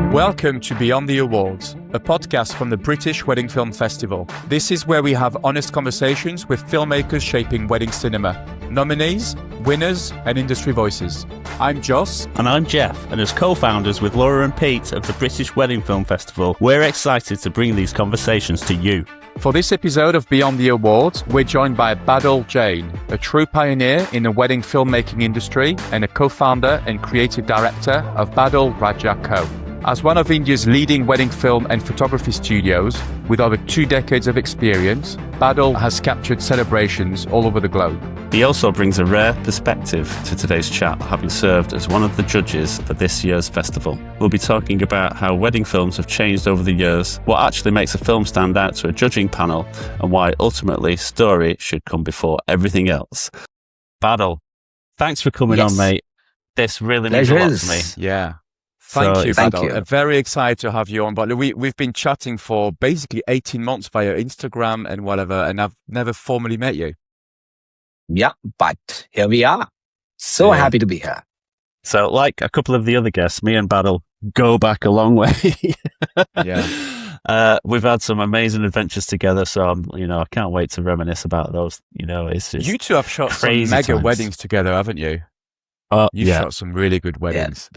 Welcome to Beyond the Awards, a podcast from the British Wedding Film Festival. This is where we have honest conversations with filmmakers shaping wedding cinema, nominees, winners, and industry voices. I'm Joss. And I'm Jeff, and as co-founders with Laura and Pete of the British Wedding Film Festival, we're excited to bring these conversations to you. For this episode of Beyond the Awards, we're joined by Badal Jain, a true pioneer in the wedding filmmaking industry and a co-founder and creative director of Badal Raja Co. As one of India's leading wedding film and photography studios, with over 2 decades of experience, Badal has captured celebrations all over the globe. He also brings a rare perspective to today's chat, having served as one of the judges for this year's festival. We'll be talking about how wedding films have changed over the years, what actually makes a film stand out to a judging panel, and why ultimately story should come before everything else. Badal, thanks for coming on, mate. This really means a lot to me. Yeah. Thank you, Badal. Thank you. I'm very excited to have you on. But we've been chatting for basically 18 months via Instagram and whatever, and I've never formally met you. Yeah, but here we are. So happy to be here. So, like a couple of the other guests, me and Badal go back a long way. We've had some amazing adventures together, so I can't wait to reminisce about those. It's just you two have shot some mega weddings together, haven't you? You've shot some really good weddings.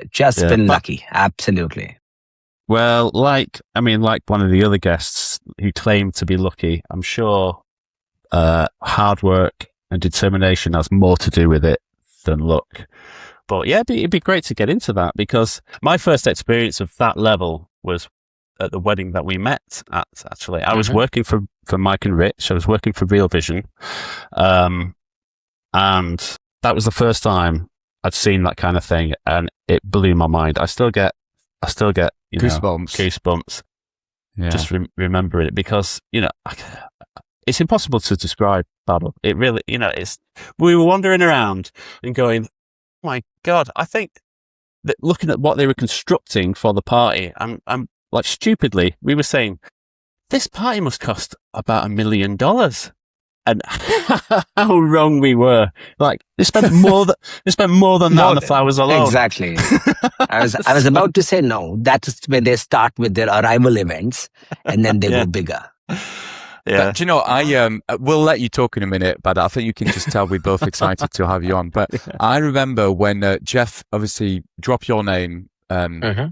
Just been lucky. Absolutely. Well, like one of the other guests who claimed to be lucky, I'm sure hard work and determination has more to do with it than luck. But yeah, it'd be great to get into that, because my first experience of that level was at the wedding that we met at, actually. I was working for Mike and Rich. I was working for Real Vision. And that was the first time I'd seen that kind of thing, and it blew my mind. I still get goosebumps. Yeah. Just remembering it, because it's impossible to describe Badal. It really, we were wandering around and going, oh my God, I think that looking at what they were constructing for the party, I'm like, stupidly, we were saying, this party must cost about $1 million. And how wrong we were! Like, they spent more than that on the flowers alone. Exactly. I was about to say no. That's where they start with their arrival events, and then they go bigger. Yeah. But, we'll let you talk in a minute, but I think you can just tell we're both excited to have you on. But I remember when Jeff obviously dropped your name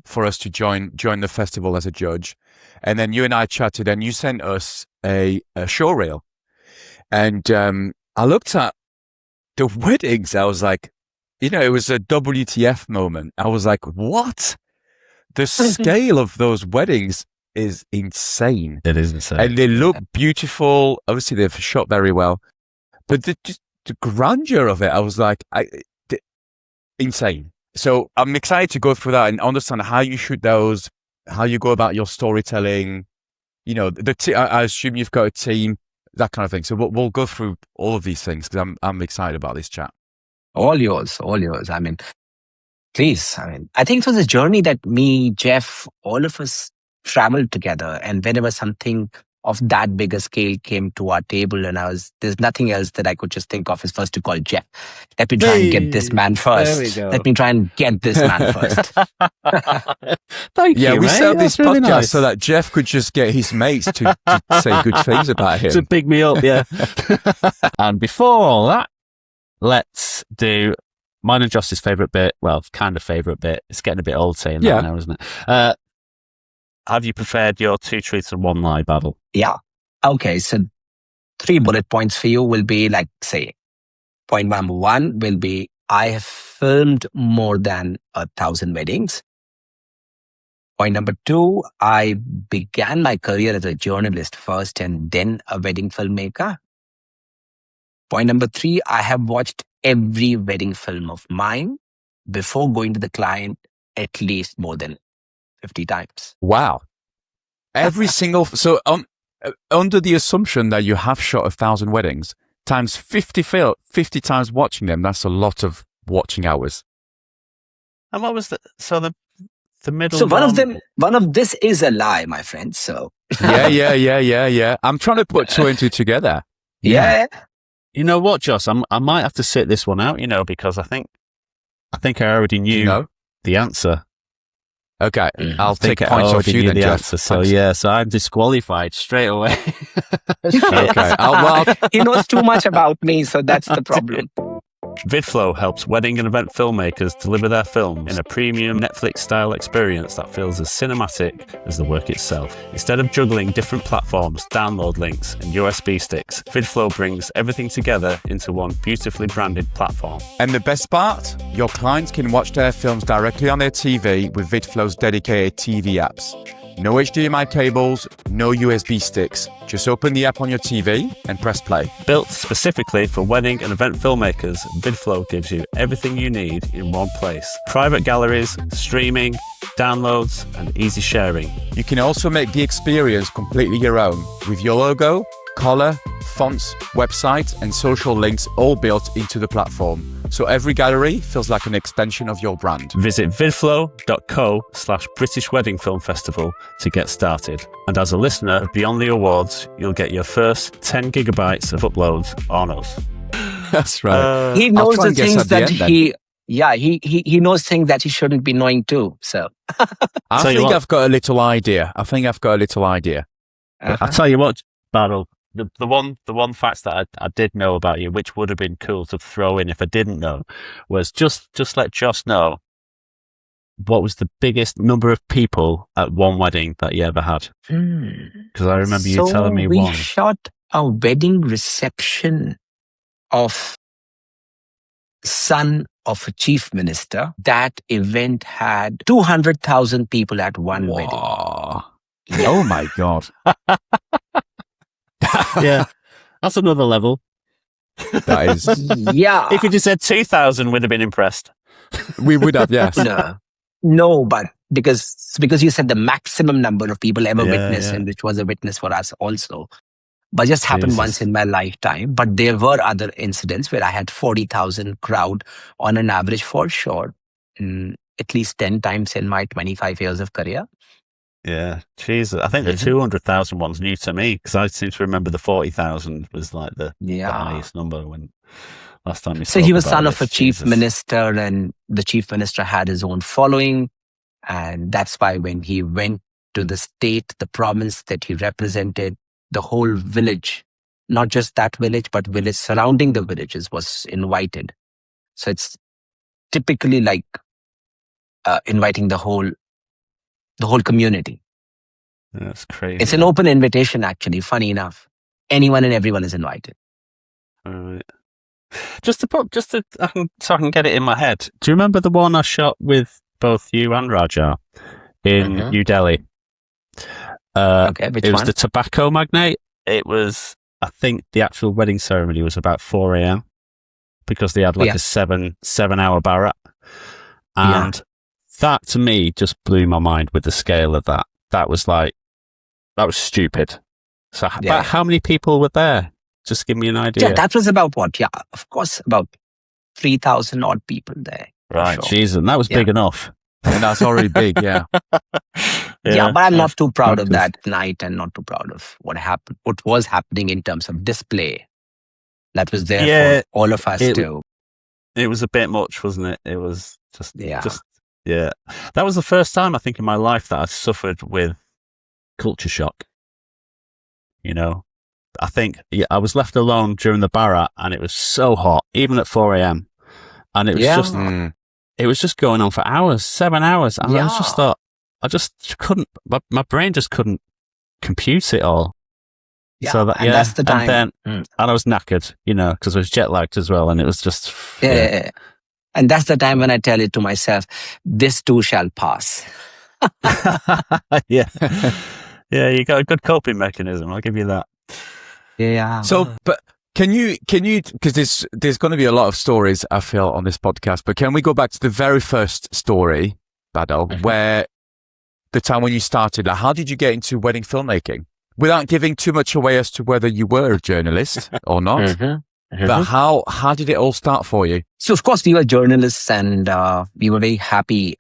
for us to join the festival as a judge, and then you and I chatted, and you sent us a show reel. And I looked at the weddings. I was like, it was a WTF moment. I was like, what? The scale of those weddings is insane. It is insane. And they look beautiful. Obviously, they've shot very well. But the grandeur of it, I was like, insane. So I'm excited to go through that and understand how you shoot those, how you go about your storytelling. I assume you've got a team. That kind of thing. So we'll go through all of these things, because I'm excited about this chat. All yours. Please. I think it was a journey that me, Jeff, all of us traveled together. And whenever something of that bigger scale came to our table, and there's nothing else that I could just think of is first to call Jeff. Let me try and get this man first. Thank you, we mate. set up this really podcast nice. so that Jeff could just get his mates to say good things about him. To big me up, yeah. And before all that, let's do mine and Joss's favourite bit. Well, kind of favourite bit. It's getting a bit old saying that now, isn't it? Have you prepared your 2 truths and 1 lie, Badal? Yeah. Okay, so 3 bullet points for you will be like, say, point number 1 will be, I have filmed more than 1,000 weddings. Point number 2, I began my career as a journalist first and then a wedding filmmaker. Point number 3, I have watched every wedding film of mine before going to the client at least more than 50 times. Wow. Every single... So under the assumption that you have shot 1,000 weddings, times 50 times watching them, that's a lot of watching hours. And what was the middle? So one of this is a lie, my friend. So yeah. I'm trying to put 2 and 2 together. Yeah. You know what, Joss? I might have to sit this one out, because I think I already knew the answer. Okay, I'll take points off you then, Jeff. So I'm disqualified straight away. Okay. He knows too much about me, so that's the problem. VidFlow helps wedding and event filmmakers deliver their films in a premium Netflix-style experience that feels as cinematic as the work itself. Instead of juggling different platforms, download links, and USB sticks, VidFlow brings everything together into one beautifully branded platform. And the best part? Your clients can watch their films directly on their TV with VidFlow's dedicated TV apps. No HDMI cables, no USB sticks. Just open the app on your TV and press play. Built specifically for wedding and event filmmakers, VidFlow gives you everything you need in one place. Private galleries, streaming, downloads, and easy sharing. You can also make the experience completely your own with your logo, color, fonts, website, and social links all built into the platform. So every gallery feels like an extension of your brand. Visit vidflow.co/British Wedding Film Festival to get started. And as a listener of Beyond the Awards, you'll get your first 10 gigabytes of uploads on us. That's right. He knows the things that he knows things that he shouldn't be knowing too. So I think I've got a little idea. I'll tell you what, Badal. The one fact that I did know about you, which would have been cool to throw in if I didn't know, was just let Joss know what was the biggest number of people at one wedding that you ever had. Because I remember you telling me we shot a wedding reception of son of a chief minister. That event had 200,000 people at one wedding. Yeah. Oh my God. Yeah, that's another level. That is. Yeah. If you just said 2,000, we'd have been impressed. We would have, yes. No, but because you said the maximum number of people ever witnessed, and which was a witness for us also. But just happened once in my lifetime. But there were other incidents where I had 40,000 crowd on an average for sure, at least 10 times in my 25 years of career. Yeah, Jesus. I think the 200,000 one's new to me because I seem to remember the 40,000 was like the highest number when last time you spoke. So he was son of a chief minister, and the chief minister had his own following. And that's why when he went to the state, the province that he represented, the whole village, not just that village, but village surrounding the villages was invited. So it's typically like inviting the whole community. That's crazy. It's an open invitation, actually. Funny enough, anyone and everyone is invited. All right. So I can get it in my head. Do you remember the one I shot with both you and Raja in New Delhi? Okay, which it was one? The tobacco magnate. It was, I think, the actual wedding ceremony was about 4 a.m. because they had like a 7-hour barat, and that to me just blew my mind with the scale of that. That was stupid. So about how many people were there? Just give me an idea. Yeah, that was about what? Yeah, of course, about 3,000 odd people there. Right, Jesus, and that was big enough. And that's already big, yeah. Yeah, but I'm not too proud of that night and not too proud of what was happening in terms of display. That was there for all of us too. It was a bit much, wasn't it? It was just. That was the first time I think in my life that I suffered with culture shock. You know, I think I was left alone during the Barat and it was so hot, even at 4 a.m. And it was it was just going on for hours, 7 hours. And I just thought, I just couldn't, my brain just couldn't compute it all. Yeah, so and that's the time. And then, and I was knackered, you know, because I was jet lagged as well. And it was just, And that's the time when I tell it to myself, this too shall pass. Yeah, you got a good coping mechanism. I'll give you that. Yeah. So, but can you, because there's going to be a lot of stories, I feel, on this podcast, but can we go back to the very first story, Badal, where the time when you started, like, how did you get into wedding filmmaking? Without giving too much away as to whether you were a journalist or not. But how did it all start for you? So, of course, we were journalists and we were very happy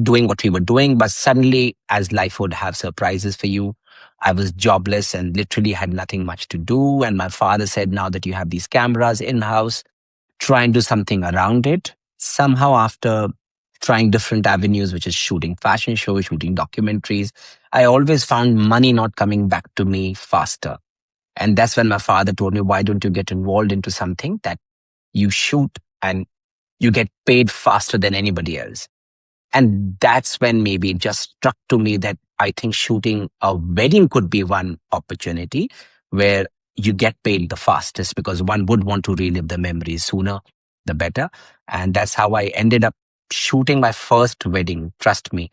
doing what we were doing. But suddenly, as life would have surprises for you, I was jobless and literally had nothing much to do. And my father said, now that you have these cameras in-house, try and do something around it. Somehow after trying different avenues, which is shooting fashion shows, shooting documentaries. I always found money not coming back to me faster. And that's when my father told me, why don't you get involved into something that you shoot and you get paid faster than anybody else? And that's when maybe it just struck to me that I think shooting a wedding could be one opportunity where you get paid the fastest, because one would want to relive the memories sooner, the better. And that's how I ended up shooting my first wedding. Trust me.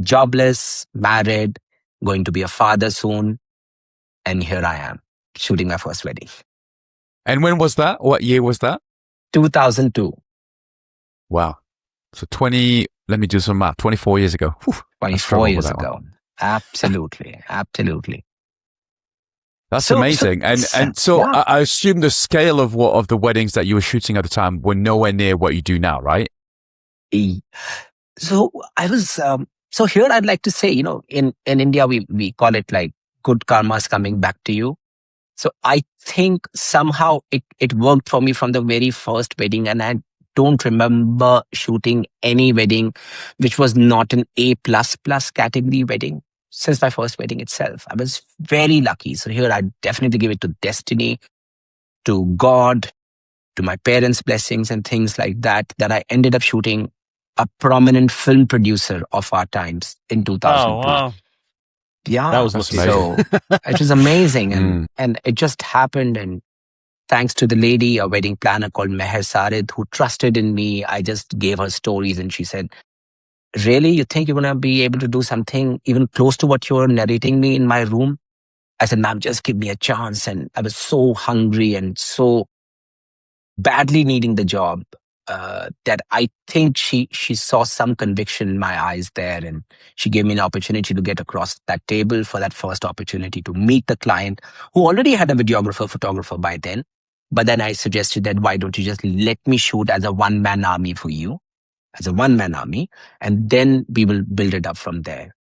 Jobless, married, going to be a father soon. And here I am shooting my first wedding. And when was that? What year was that? 2002. Wow. So let me do some math, 24 years ago. Whew, 24 years ago. Absolutely. Absolutely. That's amazing. So yeah. I assume the scale of the weddings that you were shooting at the time were nowhere near what you do now, right? So I was, so here I'd like to say, in India, we call it like good karma's coming back to you. So I think somehow it worked for me from the very first wedding, and I don't remember shooting any wedding which was not an A++ category wedding since my first wedding itself. I was very lucky. So here I definitely give it to destiny, to God, to my parents' blessings and things like that, that I ended up shooting a prominent film producer of our times in 2002. Oh, wow. Yeah. That was lucky. So it was amazing. And it just happened. And thanks to the lady, a wedding planner called Meher Sarid, who trusted in me, I just gave her stories and she said, really, you think you're going to be able to do something even close to what you're narrating me in my room? I said, ma'am, just give me a chance. And I was so hungry and so badly needing the job that I think she saw some conviction in my eyes there. And she gave me an opportunity to get across that table for that first opportunity to meet the client, who already had a videographer, photographer by then. But then I suggested that, why don't you just let me shoot as a one-man army for you, as a one-man army, and then we will build it up from there.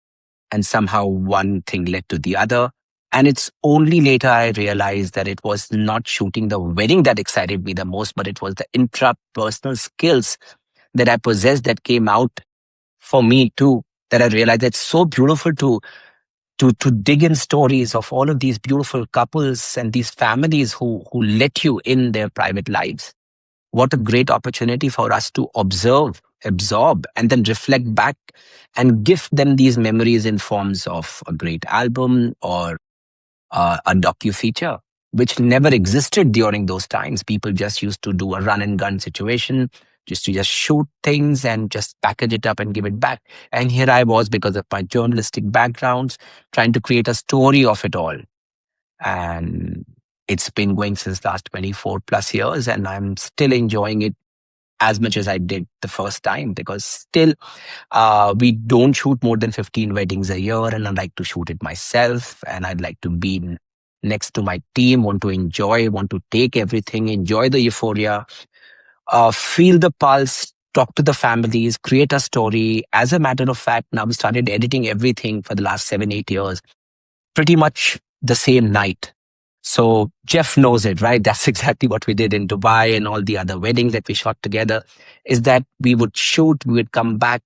And somehow one thing led to the other. And it's only later I realized that it was not shooting the wedding that excited me the most, but it was the intrapersonal skills that I possessed that came out for me too, that I realized it's so beautiful to dig in stories of all of these beautiful couples and these families who let you in their private lives. What a great opportunity for us to observe, absorb, and then reflect back and give them these memories in forms of a great album or a docu-feature, which never existed during those times. People just used to do a run and gun situation, just shoot things and just package it up and give it back. And here I was, because of my journalistic backgrounds, trying to create a story of it all. And it's been going since last 24 plus years, and I'm still enjoying it as much as I did the first time, because still we don't shoot more than 15 weddings a year, and I like to shoot it myself, and I'd like to be next to my team, want to enjoy, want to take everything, enjoy the euphoria, feel the pulse, talk to the families, create a story. As a matter of fact, now we started editing everything for the last 7-8 years, pretty much the same night. So Jeff knows it, right? That's exactly what we did in Dubai and all the other weddings that we shot together, is that we would shoot, we would come back.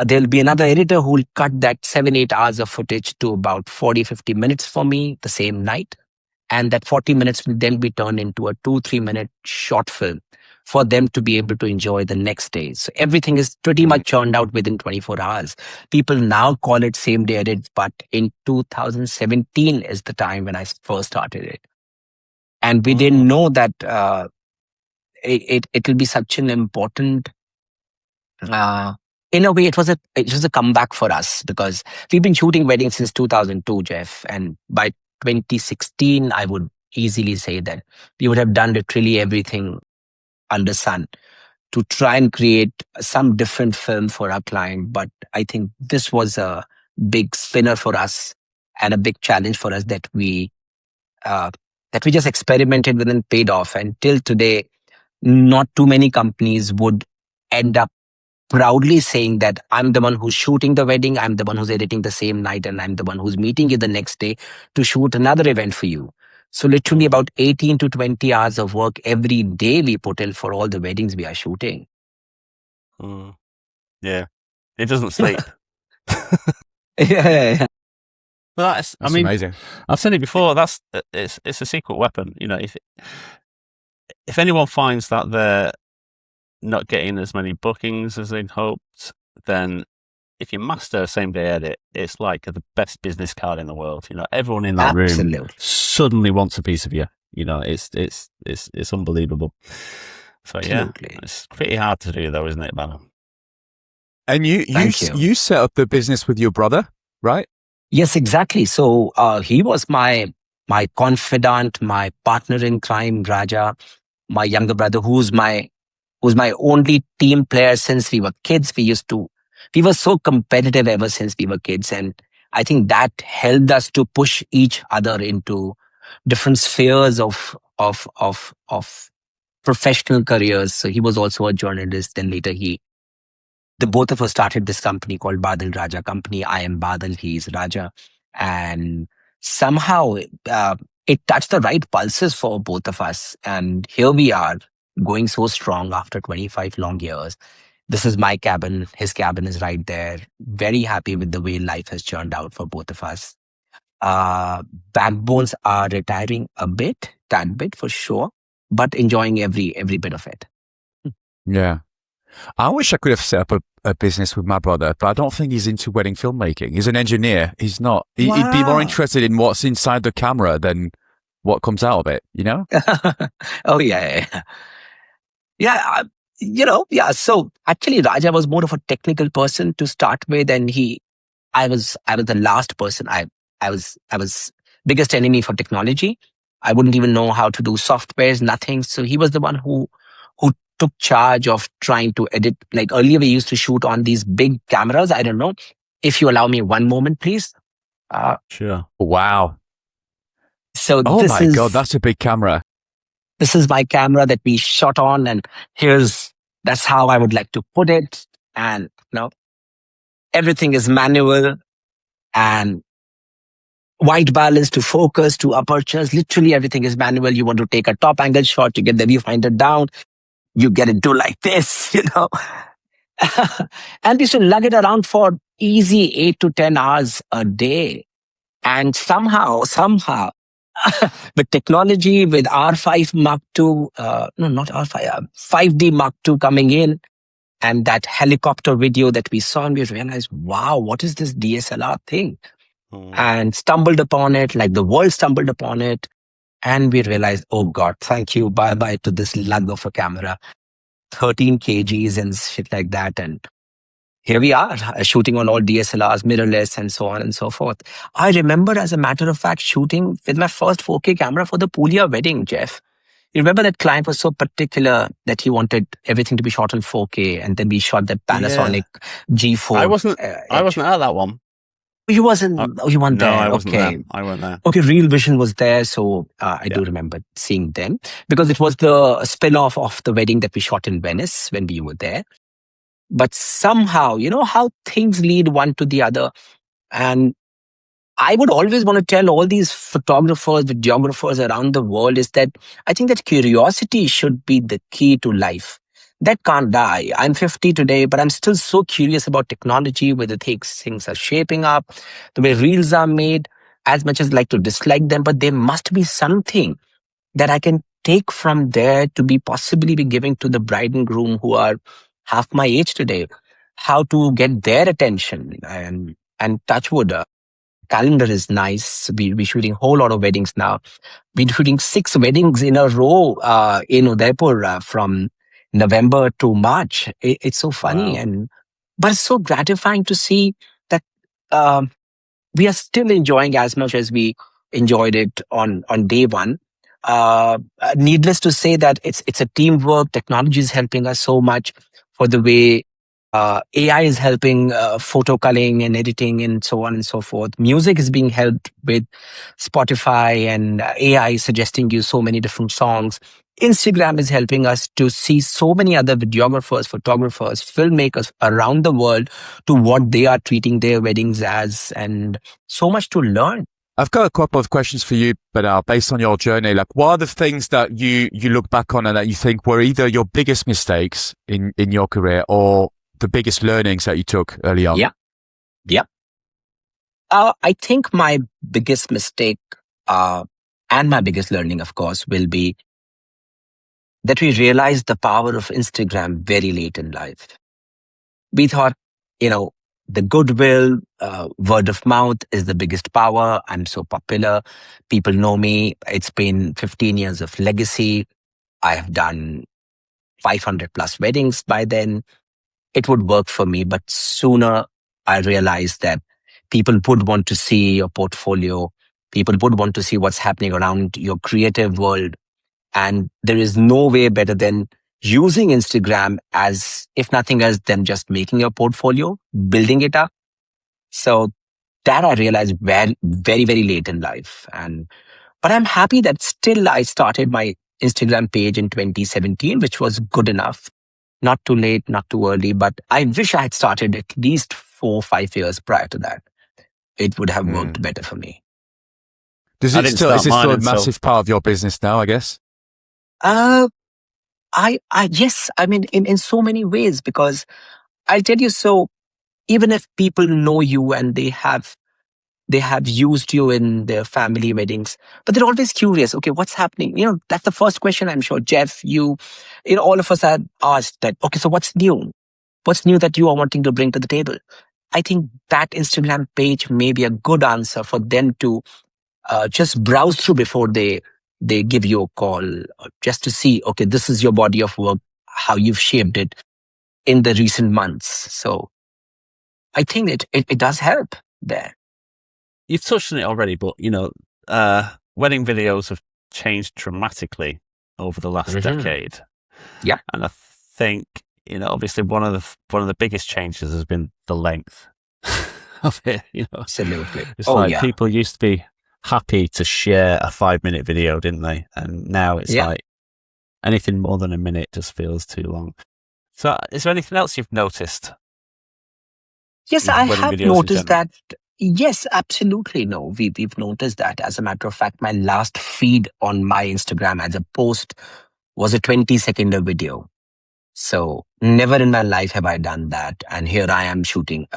There'll be another editor who will cut that 7-8 hours of footage to about 40-50 minutes for me the same night. And that 40 minutes will then be turned into a 2-3 minute short film for them to be able to enjoy the next day. So everything is pretty much churned out within 24 hours. People now call it same day edit, but in 2017 is the time when I first started it. And we didn't know that it will be such an important, in a way, it was a comeback for us, because we've been shooting weddings since 2002, Jeff. And by 2016, I would easily say that we would have done literally everything under sun to try and create some different film for our client. But I think this was a big spinner for us and a big challenge for us that we just experimented with and paid off. And till today, not too many companies would end up proudly saying that I'm the one who's shooting the wedding, I'm the one who's editing the same night, and I'm the one who's meeting you the next day to shoot another event for you. So literally about 18 to 20 hours of work every day we put in for all the weddings we are shooting. Yeah. It doesn't sleep. Yeah. Well, that's amazing. I've said it before. It's a secret weapon. If anyone finds that they're not getting as many bookings as they'd hoped, then if you master same day edit, it's like the best business card in the world. Everyone in that room suddenly wants a piece of you. It's unbelievable. So Absolutely. it's pretty hard to do though, isn't it, Badal? And you set up the business with your brother, right? Yes, exactly. So he was my confidant, my partner in crime, Raja, my younger brother, who's my only team player since we were kids. We were so competitive ever since we were kids, and I think that helped us to push each other into different spheres of professional careers. So he was also a journalist, and later the both of us started this company called Badal Raja Company. I am Badal, he is Raja. And somehow it touched the right pulses for both of us. And here we are, going so strong after 25 long years. This is my cabin. His cabin is right there. Very happy with the way life has turned out for both of us. Backbones are retiring tad bit for sure, but enjoying every bit of it. Yeah. I wish I could have set up a business with my brother, but I don't think he's into wedding filmmaking. He's an engineer. He's not. Wow. He'd be more interested in what's inside the camera than what comes out of it, Oh, yeah. Yeah, so actually Raja was more of a technical person to start with, and I was the last person. I was biggest enemy for technology. I wouldn't even know how to do softwares, nothing. So he was the one who took charge of trying to edit. Like earlier we used to shoot on these big cameras. I don't know. If you allow me one moment, please. Sure. Wow. So my God, that's a big camera. This is my camera that we shot on, and that's how I would like to put it. And everything is manual, and white balance to focus to apertures. Literally everything is manual. You want to take a top angle shot, you get the viewfinder down, you get it to like this, And we used to lug it around for easy 8 to 10 hours a day. And somehow, with technology, with R5 Mark II, no, not R5, 5D Mark II coming in, and that helicopter video that we saw, and we realized, wow, what is this DSLR thing? And stumbled upon it, like the world stumbled upon it. And we realized, oh God, thank you, bye-bye to this lug of a camera, 13 kgs and shit like that. And here we are, shooting on all DSLRs, mirrorless, and so on and so forth. I remember, as a matter of fact, shooting with my first 4K camera for the Puglia wedding, Jeff. You remember that client was so particular that he wanted everything to be shot in 4K, and then we shot the Panasonic G4. I wasn't at that one. You wasn't. You weren't there. I wasn't okay. there. I weren't there. Okay, Real Vision was there, so I do remember seeing them, because it was the spin-off of the wedding that we shot in Venice when we were there. But somehow, how things lead one to the other. And I would always want to tell all these photographers, videographers around the world is that I think that curiosity should be the key to life. That can't die. I'm 50 today, but I'm still so curious about technology, where the things are shaping up, the way reels are made, as much as I like to dislike them, but there must be something that I can take from there to possibly be giving to the bride and groom who are half my age today, how to get their attention. And touch wood, calendar is nice. We're shooting a whole lot of weddings now. We're shooting 6 weddings in a row in Udaipur from November to March. It's so funny. Wow. But it's so gratifying to see that we are still enjoying as much as we enjoyed it on day one. Needless to say that it's a teamwork. Technology is helping us so much, for the way AI is helping photo culling and editing and so on and so forth. Music is being helped with Spotify and AI suggesting you so many different songs. Instagram is helping us to see so many other videographers, photographers, filmmakers around the world to what they are treating their weddings as, and so much to learn. I've got a couple of questions for you, but based on your journey, like what are the things that you look back on and that you think were either your biggest mistakes in your career or the biggest learnings that you took early on? Yeah. I think my biggest mistake and my biggest learning, of course, will be that we realized the power of Instagram very late in life. We thought, the goodwill, word of mouth is the biggest power. I'm so popular. People know me. It's been 15 years of legacy. I have done 500 plus weddings by then. It would work for me. But sooner I realized that people would want to see your portfolio. People would want to see what's happening around your creative world. And there is no way better than using Instagram as, if nothing else, than just making your portfolio, building it up. So that I realized very, very, very late in life. But I'm happy that still I started my Instagram page in 2017, which was good enough. Not too late, not too early, but I wish I had started at least 4 or 5 years prior to that. It would have worked better for me. Is it still a massive part of your business now, I guess? Yes, I mean, in so many ways, because I'll tell you, so even if people know you and they have used you in their family weddings, but they're always curious. Okay, what's happening? That's the first question. I'm sure, Jeff, all of us are asked that. Okay, so what's new? What's new that you are wanting to bring to the table? I think that Instagram page may be a good answer for them to just browse through before they give you a call, just to see, okay, this is your body of work, how you've shaped it in the recent months. So I think it does help there. You've touched on it already, but wedding videos have changed dramatically over the last decade. Yeah, and I think obviously one of the biggest changes has been the length of it. Absolutely. It's people used to be happy to share a 5-minute video, didn't they? And now it's like anything more than a minute just feels too long. So, is there anything else you've noticed? Yes, I have noticed that. Yes, absolutely. No, we've noticed that. As a matter of fact, my last feed on my Instagram as a post was a 20-second video. So never in my life have I done that. And here I am shooting,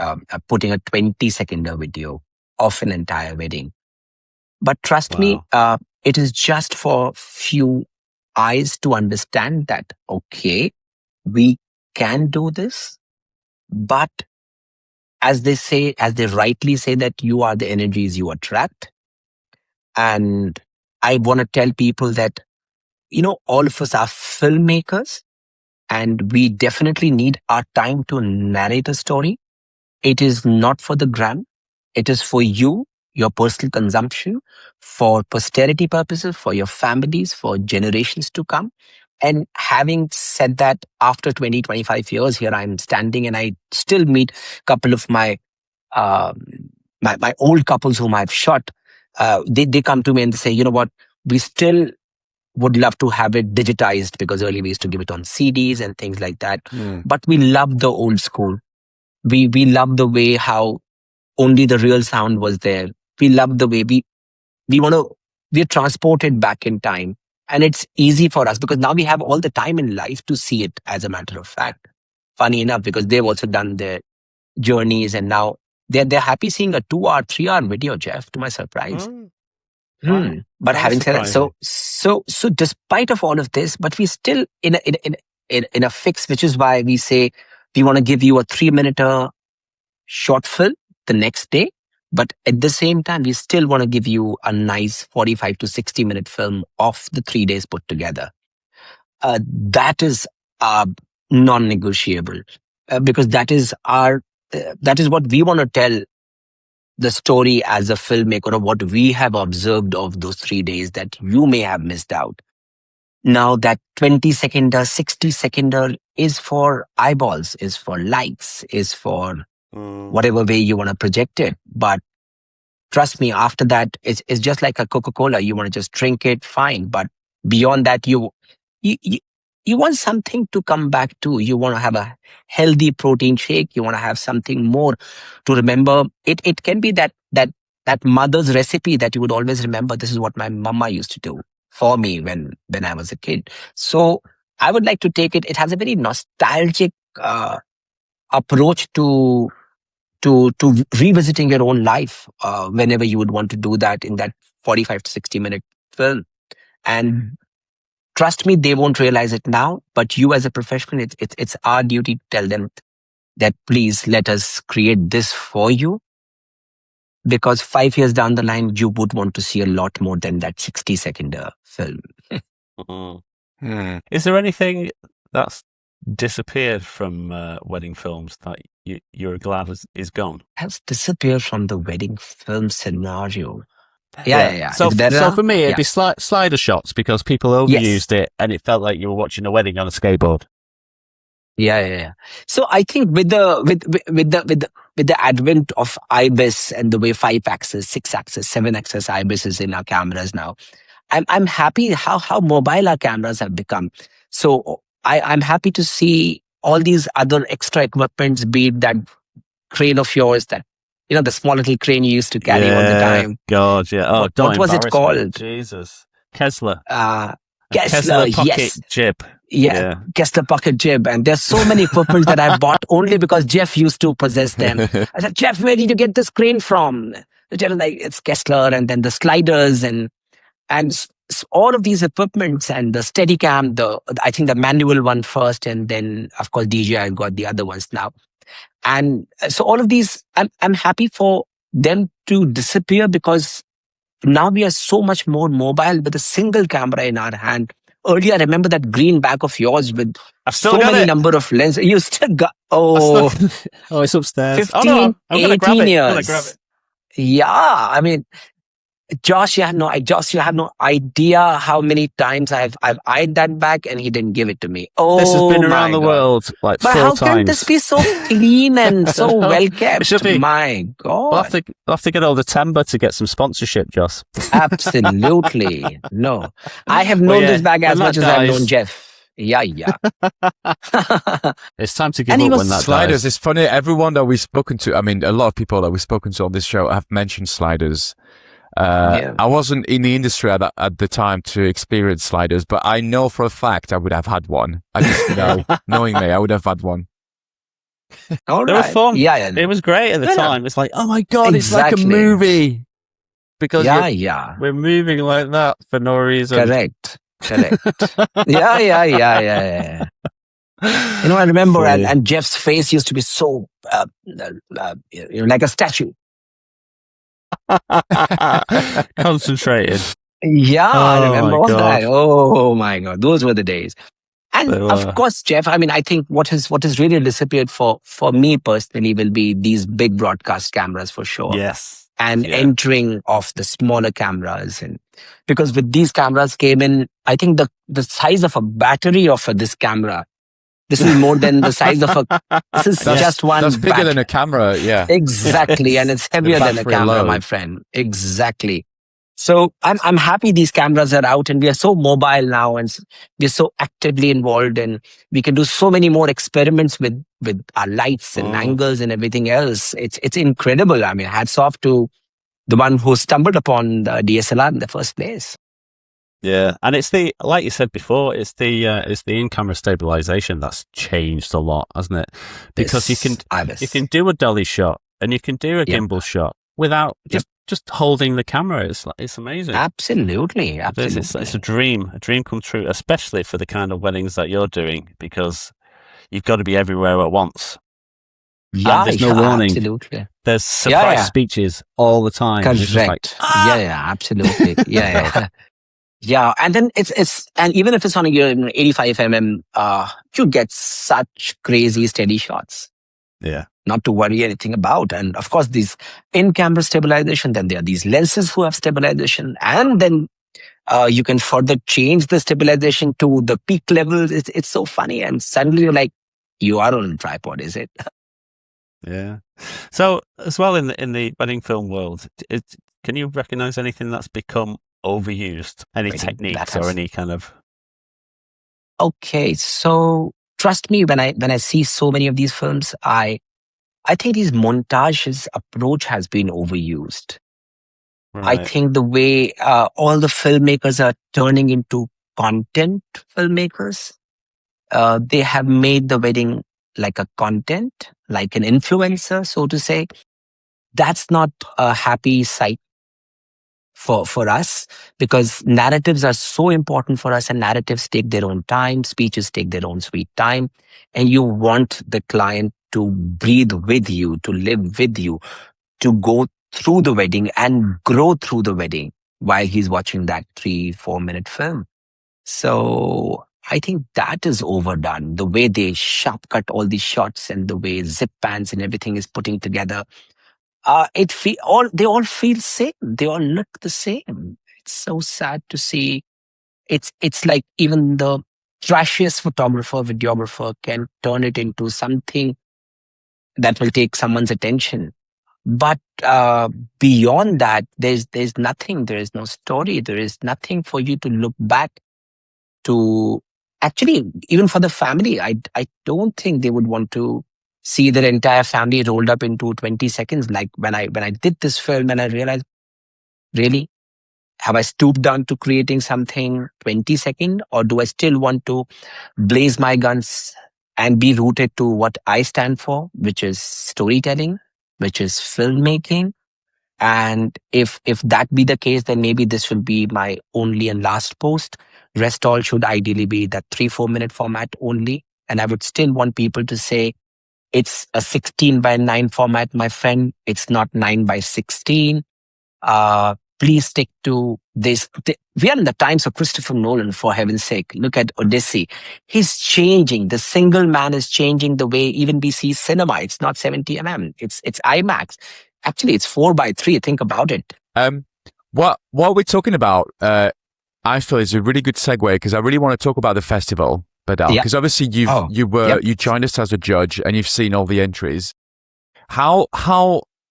putting a 20-second video of an entire wedding. But trust me, it is just for few eyes to understand that, okay, we can do this. But as they rightly say, that you are the energies you attract. And I want to tell people that, all of us are filmmakers, and we definitely need our time to narrate a story. It is not for the gram. It is for you, your personal consumption, for posterity purposes, for your families, for generations to come. And having said that, after 20, 25 years, here I'm standing and I still meet a couple of my old couples whom I've shot. They come to me and they say, you know what, we still would love to have it digitized, because earlier we used to give it on CDs and things like that. But we love the old school. We love the way how only the real sound was there. We love the way we're transported back in time. And it's easy for us because now we have all the time in life to see it, as a matter of fact. Funny enough, because they've also done their journeys and now they're happy seeing a 2-hour, 3-hour video, Jeff, to my surprise. Wow. But having said that, so despite of all of this, but we still in a fix, which is why we say we want to give you a 3-minute short film the next day. But at the same time, we still want to give you a nice 45 to 60-minute film of the 3 days put together. That is non-negotiable because that is what we want to tell the story as a filmmaker of what we have observed of those 3 days that you may have missed out. Now that 20-seconder, 60-seconder is for eyeballs, is for likes, is for whatever way you want to project it. But trust me, after that, it's just like a Coca-Cola. You want to just drink it, fine. But beyond that, you want something to come back to. You want to have a healthy protein shake. You want to have something more to remember. It can be that that mother's recipe that you would always remember. This is what my mama used to do for me when I was a kid. So I would like to take it. It has a very nostalgic approach to revisiting your own life whenever you would want to do that in that 45 to 60-minute film. And trust me, they won't realize it now, but you as a professional, it's our duty to tell them that please let us create this for you, because 5 years down the line, you would want to see a lot more than that 60-second film. Is there anything that's disappeared from wedding films that you're glad is gone? Has disappeared from the wedding film scenario. Yeah. So for me, it'd be slider shots, because people overused it and it felt like you were watching a wedding on a skateboard. Yeah. So I think with the advent of IBIS and the way 5-axis, 6-axis, 7-axis IBIS is in our cameras now, I'm happy how mobile our cameras have become. So I'm happy to see all these other extra equipments, be it that crane of yours, that the small little crane you used to carry all the time. God, yeah. Oh, what was it called? Jesus. Kessler. Kessler pocket jib. Yeah, Kessler pocket jib. And there's so many equipment that I bought only because Jeff used to possess them. I said, Jeff, where did you get this crane from? Jeff was like, it's Kessler, and then the sliders and all of these equipments, and the Steadicam, I think the manual one first, and then of course DJI got the other ones now. And so all of these, I'm happy for them to disappear, because now we are so much more mobile with a single camera in our hand. Earlier, I remember that green bag of yours with so many number of lenses. You still got, it's upstairs. 15, I'm gonna 18 years. I'm gonna grab it. Yeah, I mean, Josh, you have no idea how many times I've eyed that bag and he didn't give it to me. Oh, this has been around the world like 4 times. But how can this be so clean and so well kept? It should be. My God. We'll have to get all the timber to get some sponsorship, Joss. Absolutely. No. I have known this bag as much as I've known Jeff. Yeah. It's time to give up when that sliders. Dies. It's funny. Everyone that we've spoken to, I mean, a lot of people that we've spoken to on this show have mentioned sliders. I wasn't in the industry at the time to experience sliders, but I know for a fact I would have had one. I just know, knowing me, I would have had one. All they right. were fun. Yeah. It was great at the time. It's like, oh my God, exactly. It's like a movie. Because we're moving like that for no reason. Correct. Yeah. I remember, and Jeff's face used to be so, like a statue. Concentrated. Yeah, I remember all that. Oh my God, those were the days. And of course, Jeff, I mean, I think what has really disappeared for me personally will be these big broadcast cameras for sure. Yes. And entering of the smaller cameras, and because with these cameras came in, I think the size of a battery of this camera. This is more than the size of this is just one. That's bigger than a camera, yeah. Exactly, and it's heavier than a camera, my friend. Exactly. So I'm happy these cameras are out, and we are so mobile now, and we're so actively involved, and we can do so many more experiments with our lights and angles and everything else. It's incredible. I mean, hats off to the one who stumbled upon the DSLR in the first place. Yeah, and it's like you said before, it's the in-camera stabilization that's changed a lot, hasn't it? Because you can do a dolly shot and you can do a gimbal shot without just holding the camera. It's amazing. Absolutely. It's a dream come true, especially for the kind of weddings that you're doing, because you've got to be everywhere at once. Yeah, and there's no warning. Absolutely. There's surprise speeches all the time. Correct. Absolutely. Yeah, and then and even if it's on a 85mm, you get such crazy steady shots. Yeah. Not to worry anything about. And of course, these in-camera stabilization, then there are these lenses who have stabilization, and then you can further change the stabilization to the peak levels. It's so funny, and suddenly you're like, you are on a tripod, is it? Yeah. So as well in the wedding film world, can you recognize anything that's become overused? Any techniques or any kind of? Okay, so trust me, when I see so many of these films, I think these montages approach has been overused. I think the way all the filmmakers are turning into content filmmakers, they have made the wedding like a content, like an influencer, so to say. That's not a happy sight for us, because narratives are so important for us, and narratives take their own time, speeches take their own sweet time, and you want the client to breathe with you, to live with you, to go through the wedding and grow through the wedding while he's watching that 3-4 minute film. So I think that is overdone. The way they sharp cut all these shots and the way zip pans and everything is putting together, they all feel same. They all look the same. It's so sad to see. It's like even the trashiest photographer, videographer can turn it into something that will take someone's attention. But beyond that, there's nothing. There is no story. There is nothing for you to look back to. Actually, even for the family, I don't think they would want to see their entire family rolled up into 20 seconds. Like when I did this film and I realized, really, have I stooped down to creating something 20 second, or do I still want to blaze my guns and be rooted to what I stand for, which is storytelling, which is filmmaking? And if that be the case, then maybe this will be my only and last post. Rest all should ideally be that 3-4 minute format only. And I would still want people to say, it's a 16:9 format, my friend. It's not 9:16. Please stick to this. We are in the times of Christopher Nolan, for heaven's sake. Look at Odyssey. He's changing. The single man is changing the way even we see cinema. It's not 70 mm. It's IMAX. Actually, it's 4:3. Think about it. What we're talking about, I feel is a really good segue, because I really want to talk about the festival, Badal, because obviously you joined us as a judge and you've seen all the entries. How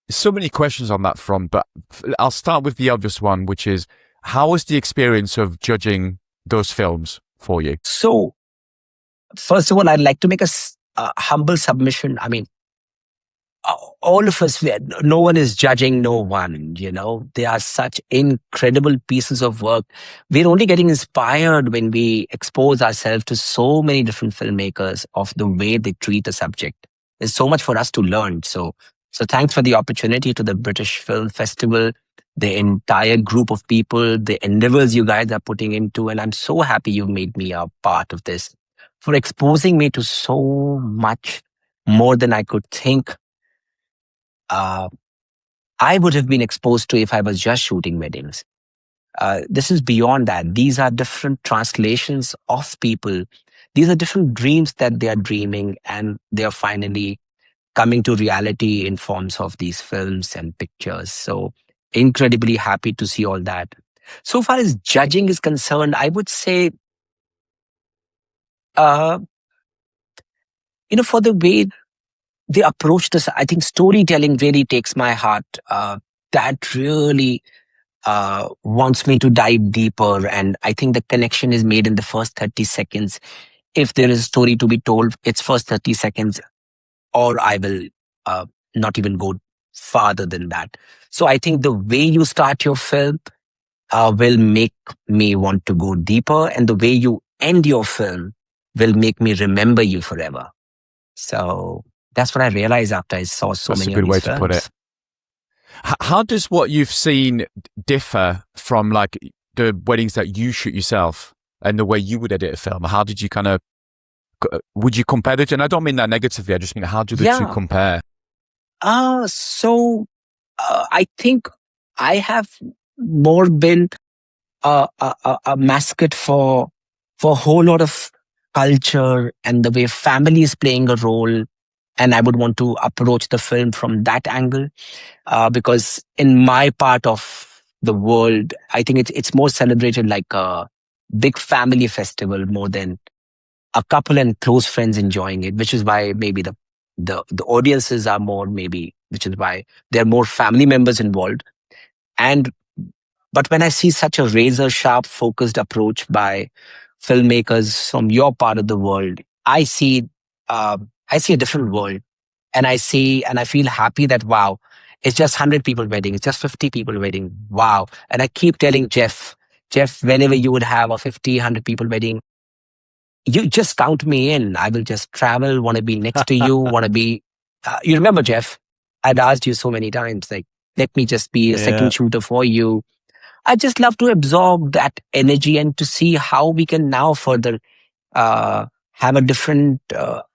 so many questions on that front, but I'll start with the obvious one, which is, how was the experience of judging those films for you? So, first of all, I'd like to make a humble submission. I mean, all of us, no one is judging no one, They are such incredible pieces of work. We're only getting inspired when we expose ourselves to so many different filmmakers of the way they treat a subject. There's so much for us to learn. So thanks for the opportunity to the British Film Festival, the entire group of people, the endeavors you guys are putting into, and I'm so happy you made me a part of this, for exposing me to so much more than I could think I would have been exposed to if I was just shooting weddings. This is beyond that. These are different translations of people. These are different dreams that they are dreaming, and they are finally coming to reality in forms of these films and pictures. So incredibly happy to see all that. So far as judging is concerned, I would say, for the way they approach this, I think storytelling really takes my heart. That really wants me to dive deeper. And I think the connection is made in the first 30 seconds. If there is a story to be told, it's first 30 seconds, or I will not even go farther than that. So I think the way you start your film will make me want to go deeper, and the way you end your film will make me remember you forever. So that's what I realized after I saw so many of these films. That's a good way to put it. How does what you've seen differ from like the weddings that you shoot yourself and the way you would edit a film? How did you would you compare the two? And I don't mean that negatively. I just mean, how do the two compare? I think I have more been a mascot for a whole lot of culture and the way family is playing a role. And I would want to approach the film from that angle, because in my part of the world, I think it's more celebrated like a big family festival more than a couple and close friends enjoying it, which is why maybe the audiences are more, which is why there are more family members involved. But when I see such a razor sharp focused approach by filmmakers from your part of the world, I see a different world, and I feel happy that, wow, It's just 100 people wedding. It's just 50 people wedding. Wow. And I keep telling Jeff, whenever you would have a 50, 100 people wedding, you just count me in. I will just travel, want to be next to you, want to be, you remember, Jeff, I'd asked you so many times, like, let me just be a second shooter for you. I just love to absorb that energy and to see how we can now further have a different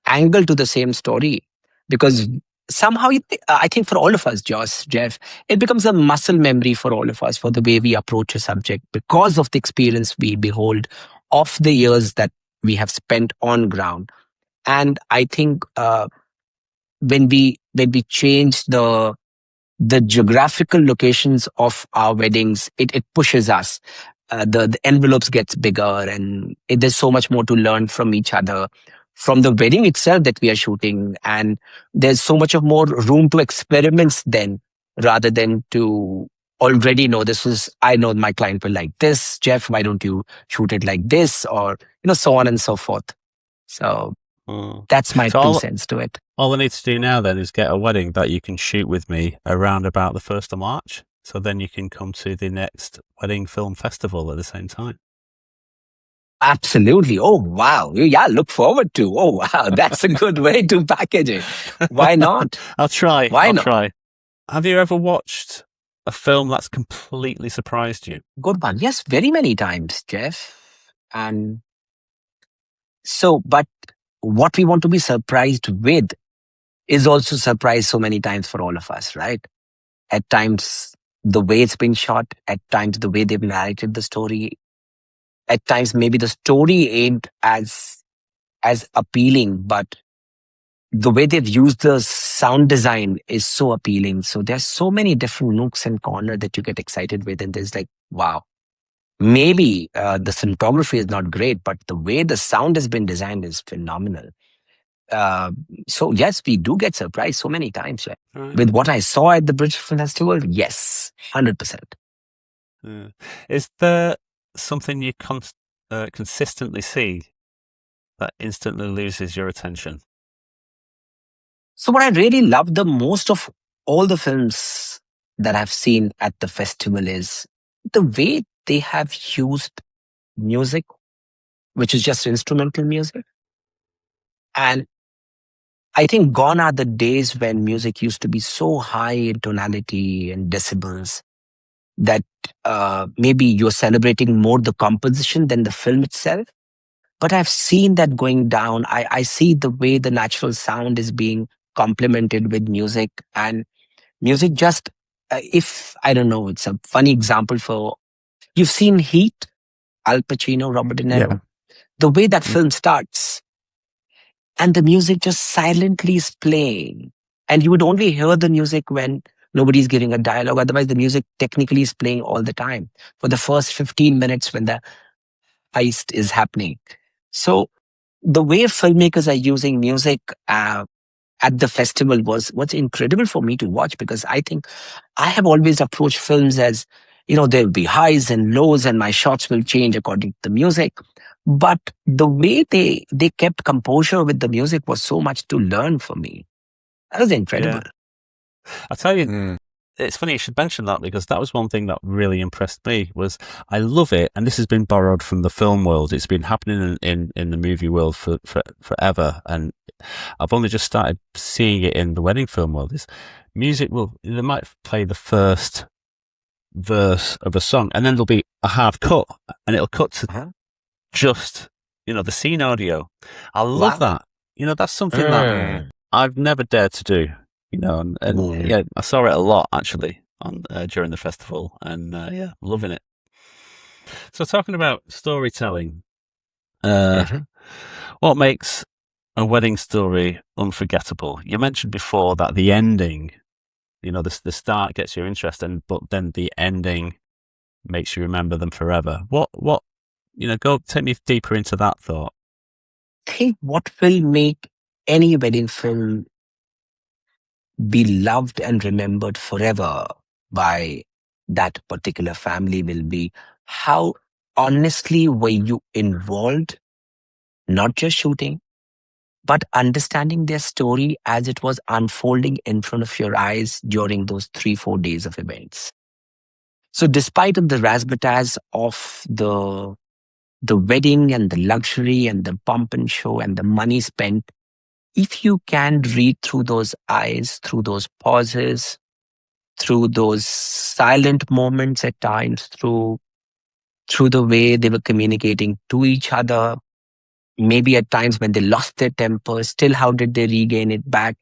angle to the same story. Because somehow, I think for all of us, Josh, Jeff, it becomes a muscle memory for all of us for the way we approach a subject because of the experience we behold of the years that we have spent on ground. And I think when we change the geographical locations of our weddings, it pushes us. The envelopes gets bigger, and there's so much more to learn from each other, from the wedding itself that we are shooting, and there's so much of more room to experiments then, rather than to already know I know my client will like this. Jeff, why don't you shoot it like this, or so on and so forth. So that's my 2 cents to it. All I need to do now then is get a wedding that you can shoot with me around about the 1st of March. So then you can come to the next wedding film festival at the same time. Absolutely. Oh, wow. Yeah, look forward to. Oh, wow. That's a good way to package it. Why not? I'll try. Why not? Try. Have you ever watched a film that's completely surprised you? Good one. Yes, very many times, Jeff. And so, but what we want to be surprised with is also surprised so many times for all of us, right? At times, the way it's been shot, at times, the way they've narrated the story, at times, maybe the story ain't as appealing, but the way they've used the sound design is so appealing. So there's so many different nooks and corners that you get excited with. And there's like, wow, maybe the cinematography is not great, but the way the sound has been designed is phenomenal. So yes, we do get surprised so many times. Right? With what I saw at the British Film Festival, yes, 100%. Is there something you consistently see that instantly loses your attention? So what I really love the most of all the films that I've seen at the festival is the way they have used music, which is just instrumental music. And I think gone are the days when music used to be so high in tonality and decibels that maybe you're celebrating more the composition than the film itself. But I've seen that going down. I see the way the natural sound is being complemented with music, and music just, if, I don't know, it's a funny example for, you've seen Heat, Al Pacino, Robert De Niro. Yeah. The way that film starts, and the music just silently is playing. And you would only hear the music when nobody's giving a dialogue. Otherwise, the music technically is playing all the time for the first 15 minutes when the heist is happening. So the way filmmakers are using music at the festival was what's incredible for me to watch, because I think I have always approached films as, there'll be highs and lows and my shots will change according to the music. But the way they kept composure with the music was so much to learn for me. That was incredible. Yeah. I'll tell you, it's funny you should mention that, because that was one thing that really impressed me. Was I love it, and this has been borrowed from the film world. It's been happening in the movie world for forever, and I've only just started seeing it in the wedding film world. Is music they might play the first verse of a song, and then there'll be a hard cut, and it'll cut to just the scene audio. I love that. That's something that I've never dared to do. And yeah, I saw it a lot actually on during the festival, and loving it. So talking about storytelling, what makes a wedding story unforgettable? You mentioned before that the ending, the start gets your interest, but then the ending makes you remember them forever. What go take me deeper into that thought. I think what will make any wedding film be loved and remembered forever by that particular family will be how honestly were you involved, not just shooting, but understanding their story as it was unfolding in front of your eyes during those 3-4 days of events. So despite of the razzmatazz of the wedding and the luxury and the pomp and show and the money spent, if you can read through those eyes, through those pauses, through those silent moments at times, through the way they were communicating to each other, maybe at times when they lost their temper, still how did they regain it back?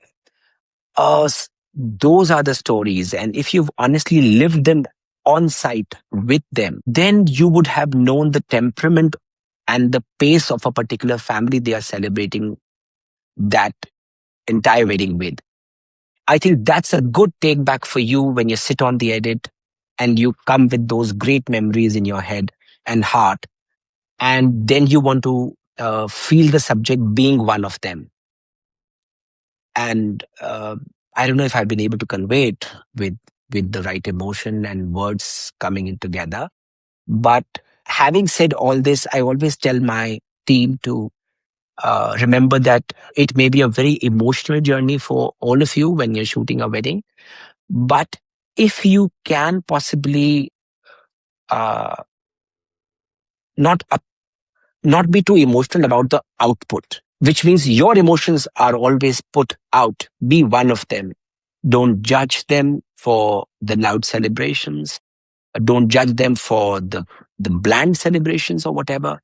Those are the stories. And if you've honestly lived them on site with them, then you would have known the temperament and the pace of a particular family they are celebrating that entire wedding with. I think that's a good take back for you when you sit on the edit and you come with those great memories in your head and heart. And then you want to feel the subject being one of them. And I don't know if I've been able to convey it with the right emotion and words coming in together. But having said all this, I always tell my team to remember that it may be a very emotional journey for all of you when you're shooting a wedding. But if you can possibly not be too emotional about the output, which means your emotions are always put out. Be one of them. Don't judge them for the loud celebrations. Don't judge them for the bland celebrations or whatever.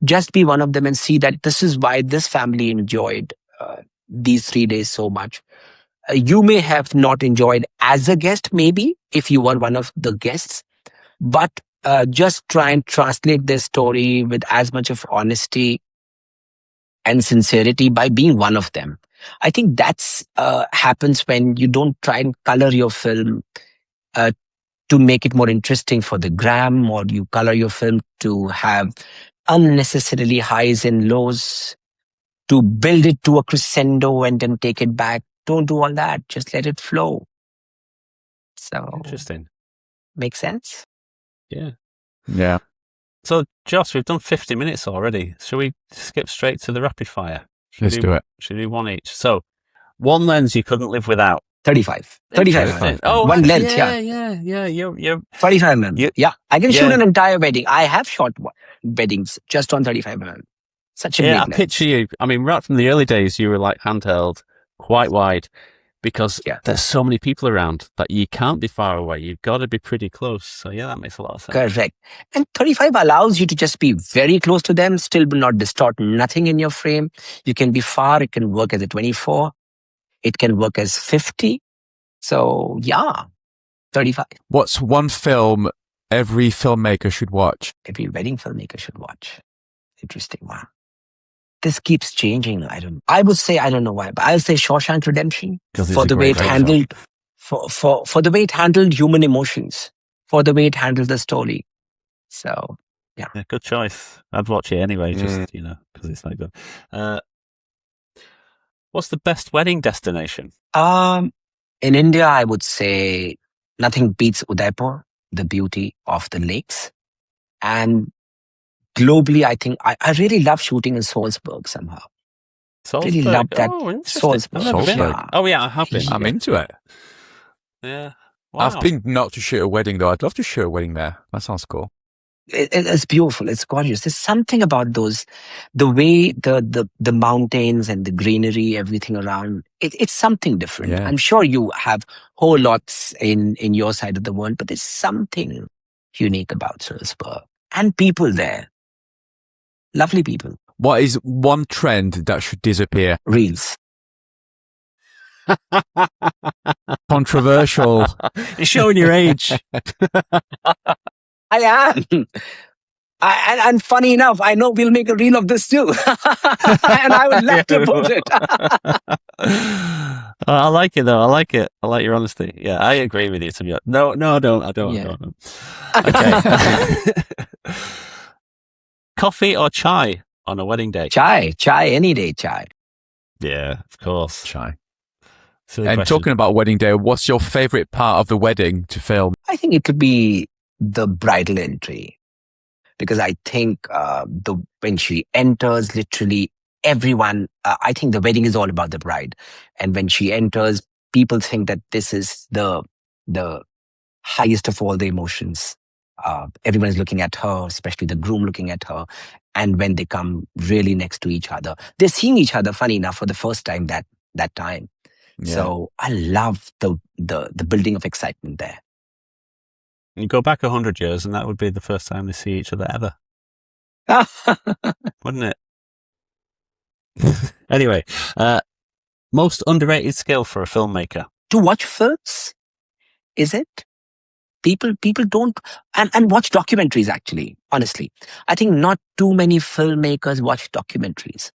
Just be one of them and see that this is why this family enjoyed these 3 days so much. You may have not enjoyed as a guest, maybe, if you were one of the guests, but just try and translate their story with as much of honesty and sincerity by being one of them. I think that's happens when you don't try and color your film to make it more interesting for the gram, or you color your film to have unnecessarily highs and lows, to build it to a crescendo and then take it back. Don't do all that. Just let it flow. So interesting. Makes sense? Yeah. Yeah. So, Josh, we've done 50 minutes already. Shall we skip straight to the rapid fire? Let's do it. Should we do one each? So, one lens you couldn't live without. 35. 35. Oh, one length, yeah. You're 35 mm. Yeah, I can shoot an entire wedding. I have shot weddings just on 35 mm. Such a big lens. I picture you. I mean, right from the early days, you were like handheld, quite wide, because there's so many people around that you can't be far away. You've got to be pretty close. So yeah, that makes a lot of sense. Correct. And 35 allows you to just be very close to them, still not distort nothing in your frame. You can be far. It can work as a 24. It can work as 50. So yeah, 35. What's one film every filmmaker should watch? Every wedding filmmaker should watch. Interesting one. This keeps changing. I would say, I don't know why, but I'll say Shawshank Redemption for the way it handled, for the way it handled human emotions, for the way it handled the story. So, yeah. Good choice. I'd watch it anyway, just, because it's like good. What's the best wedding destination? In India, I would say nothing beats Udaipur, the beauty of the lakes. And globally, I think I really love shooting in Salzburg somehow. Salzburg? Really love that. Salzburg. Yeah. Oh, yeah, I have been. I'm into it. Yeah. Wow. I've been not to shoot a wedding, though. I'd love to shoot a wedding there. That sounds cool. It's beautiful. It's gorgeous. There's something about those, the way the mountains and the greenery, everything around. It's something different. Yeah. I'm sure you have whole lots in your side of the world, but there's something unique about Salzburg and people there. Lovely people. What is one trend that should disappear? Reels. Controversial. You're showing your age. I am. And funny enough, I know we'll make a reel of this too. And I would love to put it. I like it though. I like it. I like your honesty. Yeah, I agree with you. To be honest. No, I don't. I don't. Okay. Coffee or chai on a wedding day? Chai, any day, chai. Yeah, of course. Chai. Silly and question. talking about wedding day, what's your favorite part of the wedding to film? I think it could be the bridal entry, because I think when she enters literally everyone, I think the wedding is all about the bride. And when she enters, people think that this is the highest of all the emotions. Everyone is looking at her, especially the groom looking at her. And when they come really next to each other, they're seeing each other, funny enough, for the first time that time. Yeah. So I love the building of excitement there. You go back 100 years and that would be the first time they see each other ever. Wouldn't it? Anyway, most underrated skill for a filmmaker? To watch films, is it? People don't, and watch documentaries, actually, honestly. I think not too many filmmakers watch documentaries.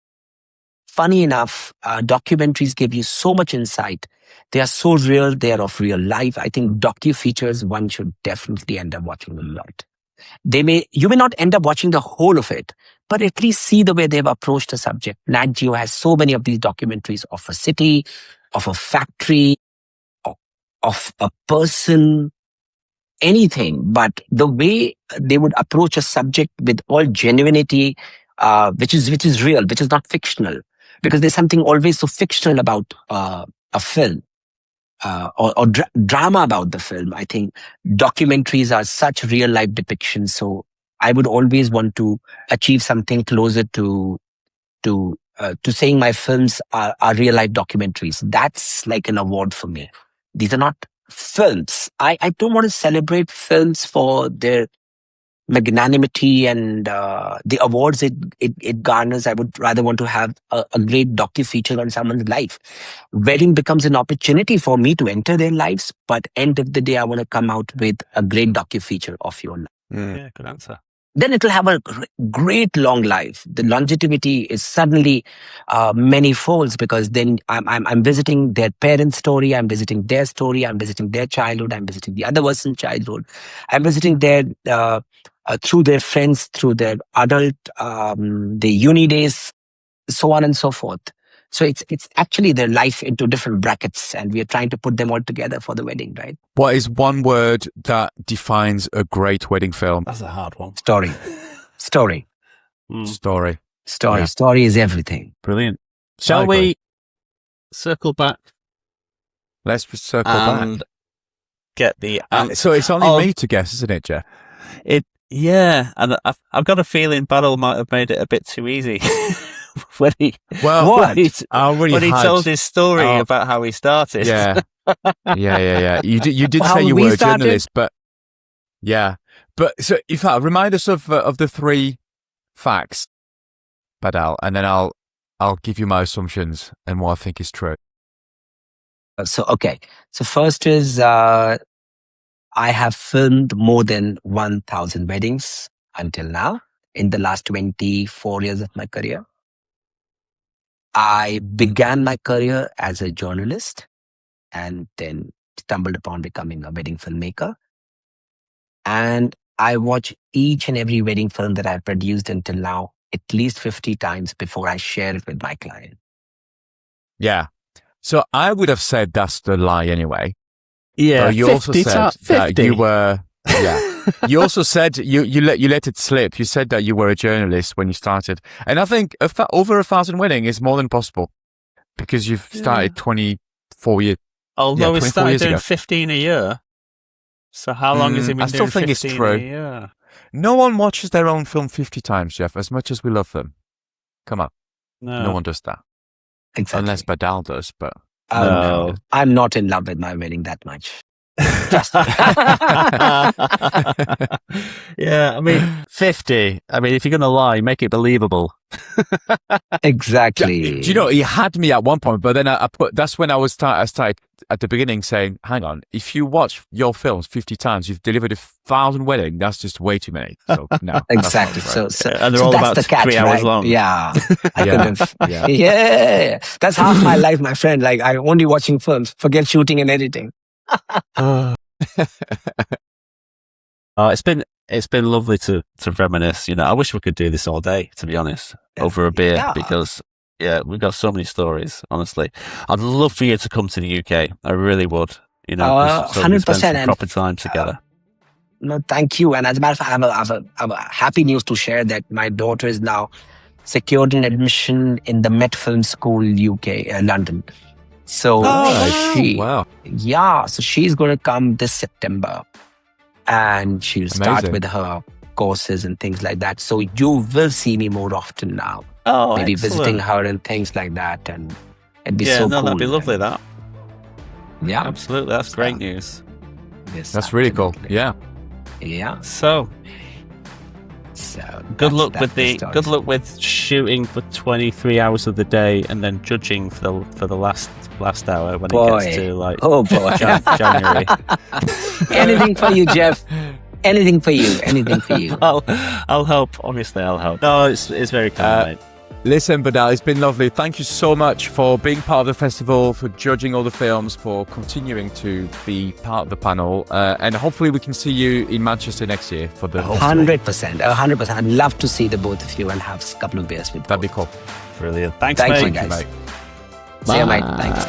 Funny enough, documentaries give you so much insight. They are so real. They are of real life. I think docu-features, one should definitely end up watching a lot. You may not end up watching the whole of it, but at least see the way they've approached the subject. Nat Geo has so many of these documentaries of a city, of a factory, of a person, anything. But the way they would approach a subject with all genuinity, which is real, which is not fictional, because there's something always so fictional about a film. Or drama about the film. I think documentaries are such real life depictions. So I would always want to achieve something closer to saying my films are real life documentaries. That's like an award for me. These are not films. I don't want to celebrate films for their magnanimity and the awards it garners. I would rather want to have a great docu-feature on someone's life. Wedding becomes an opportunity for me to enter their lives, but end of the day, I want to come out with a great docu-feature of your life. Yeah, good answer. Then it will have a great long life. The longevity is suddenly many folds, because then I'm visiting their parents' story, I'm visiting their story, I'm visiting their childhood, I'm visiting the other person's childhood, I'm visiting their through their friends, through their adult, the uni days, so on and so forth. So it's actually their life into different brackets, and we are trying to put them all together for the wedding, right? What is one word that defines a great wedding film? That's a hard one. Story. Story. Yeah. Story is everything. Brilliant. Shall we circle back? Let's circle back. Get the answer. So it's only me to guess, isn't it, Jeff? Yeah, and I've got a feeling Badal might have made it a bit too easy when he told his story about how he started. Yeah. You did say you were a journalist, but yeah. But so, in fact, remind us of the three facts, Badal, and then I'll give you my assumptions and what I think is true. So first is I have filmed more than 1,000 weddings until now in the last 24 years of my career. I began my career as a journalist and then stumbled upon becoming a wedding filmmaker. And I watch each and every wedding film that I've produced until now at least 50 times before I share it with my client. Yeah. So I would have said that's the lie anyway. Yeah, you also said that you were. Yeah, you also said you let it slip. You said that you were a journalist when you started, and I think over 1,000 wedding is more than possible because you've started 24 years. Although we started doing 15 a year, so how long has he been doing 15 I still think it's true. A year? No one watches their own film 50 times, Jeff. As much as we love them, come on, no one does that. Exactly. Unless Badal does, but. No, I'm not in love with my wedding that much. Yeah, I mean, 50. I mean, if you're going to lie, make it believable. Exactly. Do you know, he had me at one point, but then that's when I started at the beginning saying, hang on, if you watch your films 50 times, you've delivered 1,000 wedding, that's just way too many. So, no. Exactly. Right. So and they're all about 3 hours long. Yeah. Yeah. That's half my life, my friend. Like, I'm only watching films. Forget shooting and editing. It's been lovely to reminisce. You know, I wish we could do this all day, to be honest, over a beer, because we've got so many stories. Honestly, I'd love for you to come to the UK. I really would. You know, 100%. Spend some proper time together. No, thank you. And as a matter of fact, I have a happy news to share that my daughter is now secured an admission in the Met Film School, UK, London. So so she's going to come this September, and she'll start with her courses and things like that. So you will see me more often now. Oh, maybe excellent. Visiting her and things like that, and it'd be so cool. That'd be lovely. That. Yeah, absolutely. That's great news. Yes, that's really cool. Yeah. Yeah. So good luck with shooting for 23 hours of the day, and then judging for the last hour when it gets to like January. Anything for you, Jeff. Anything for you. I'll help. Obviously, I'll help. No, it's very kind, mate. Listen, Badal, it's been lovely. Thank you so much for being part of the festival, for judging all the films, for continuing to be part of the panel. And hopefully we can see you in Manchester next year for the 100%. I'd love to see the both of you and have a couple of beers with you. That'd be cool. Brilliant. Thanks, Thank mate. you, guys. Mate. See you, mate. Thanks.